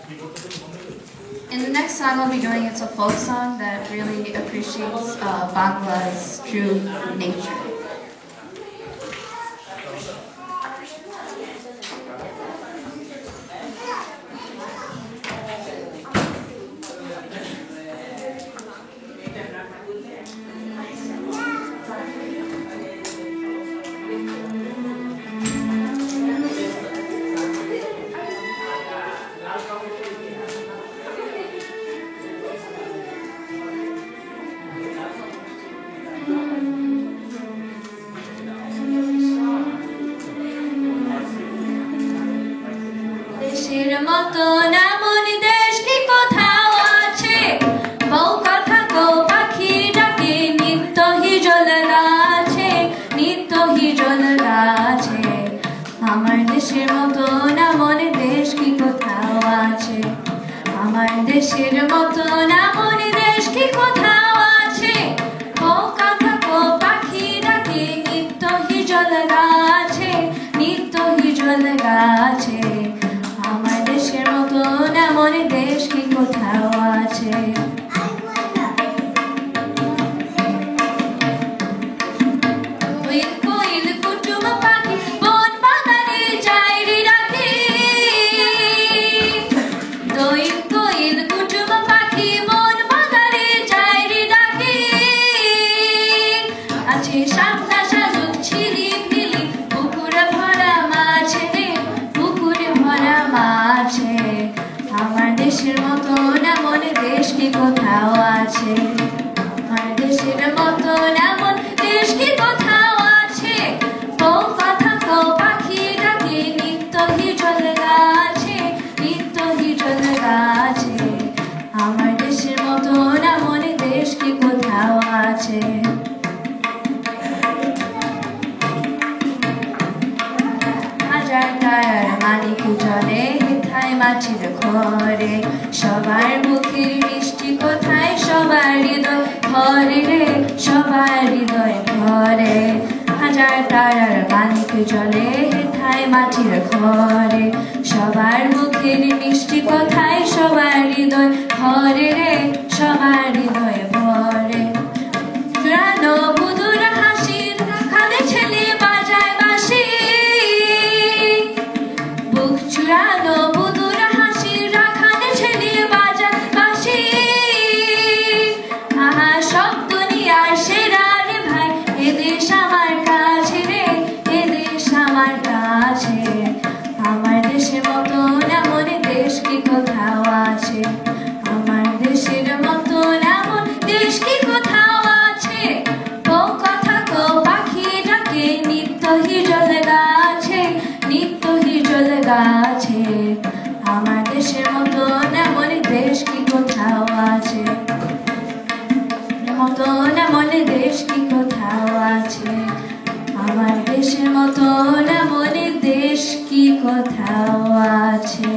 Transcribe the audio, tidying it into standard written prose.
In the next song I'll be doing, it's a folk song that really appreciates Bangla's true nature. দেশের মতো এমন দেশ কি কোথাও আছে, বউ কথা গো পাখি ডাকে, নিত্য হিজল গাছে, নিত্য হিজল গাছে। আমার দেশের মতো এমন দেশ কি কোথাও আছে, আমার দেশের মতো এমন দেশ কি কোথাও আছে, বউ কথা গো পাখি ডাকে, নিত্য হিজল গাছে, নিত্য হিজল গাছে। আমার দেশের মতো এমন দেশ কি কোথাও আছে। কোয়েল কুটুম পাখি বন বাগানে যাইরি রাখে, কোয়েল কুটুম পাখি বন বাগানে যাইরি ডাকে। আছে শাপলা শালুক ঝিলিমিলি, পুকুর ভরা মাছ রে, পুকুর ভরা মাছে। আমার দেশের মতো এমন দেশ কি কোথাও আছে, আমার দেশের মতো এমন দেশ কি কোথাও আছে, বউ কথা কও পাখি ডাকে, নিত্য হিজল গাছে, নিত্য হিজল গাছে। আমার দেশের মতো এমন দেশ কি কোথাও আছে। হাজার তারার মানিক জলে, হেথায় মাছির ঘরে, সবার মুখের মিষ্টি কোথায়, সবার হৃদয় ভরে রে, সবার হৃদয় ভরে। হাজার তারার মানিক জলে, হেথায় মাছির ঘরে, সবার মুখের মিষ্টি কোথায়, সবার হৃদয় ভরে রে, সবার হৃদয় ভরে। জুড়ানো বুদুর হাসির খাদে ছেলে বাজায় বাঁশি, বুক চুরানো বুদুর হাসির রাখানে ছেলে বাজায় বাঁশি। আহা সব দুনিয়ার সেরা রে ভাই, এ দেশ আমার কাছে রে, এ দেশ আমার কাছে। আমার দেশের মতো এমন দেশ কি কোথাও আছে, আমার দেশের মতো এমন দেশ কি কোথাও আছে, বউ কথা কো পাখি ডাকে, নিত্য হিজল গাছে, নিত্য হিজল গাছে। আমার দেশের মতো এমন দেশ কি কোথাও আছে, মতো এমন দেশ কি কোথাও আছে, আমার দেশের মতো এমন দেশ কি কোথাও আছে।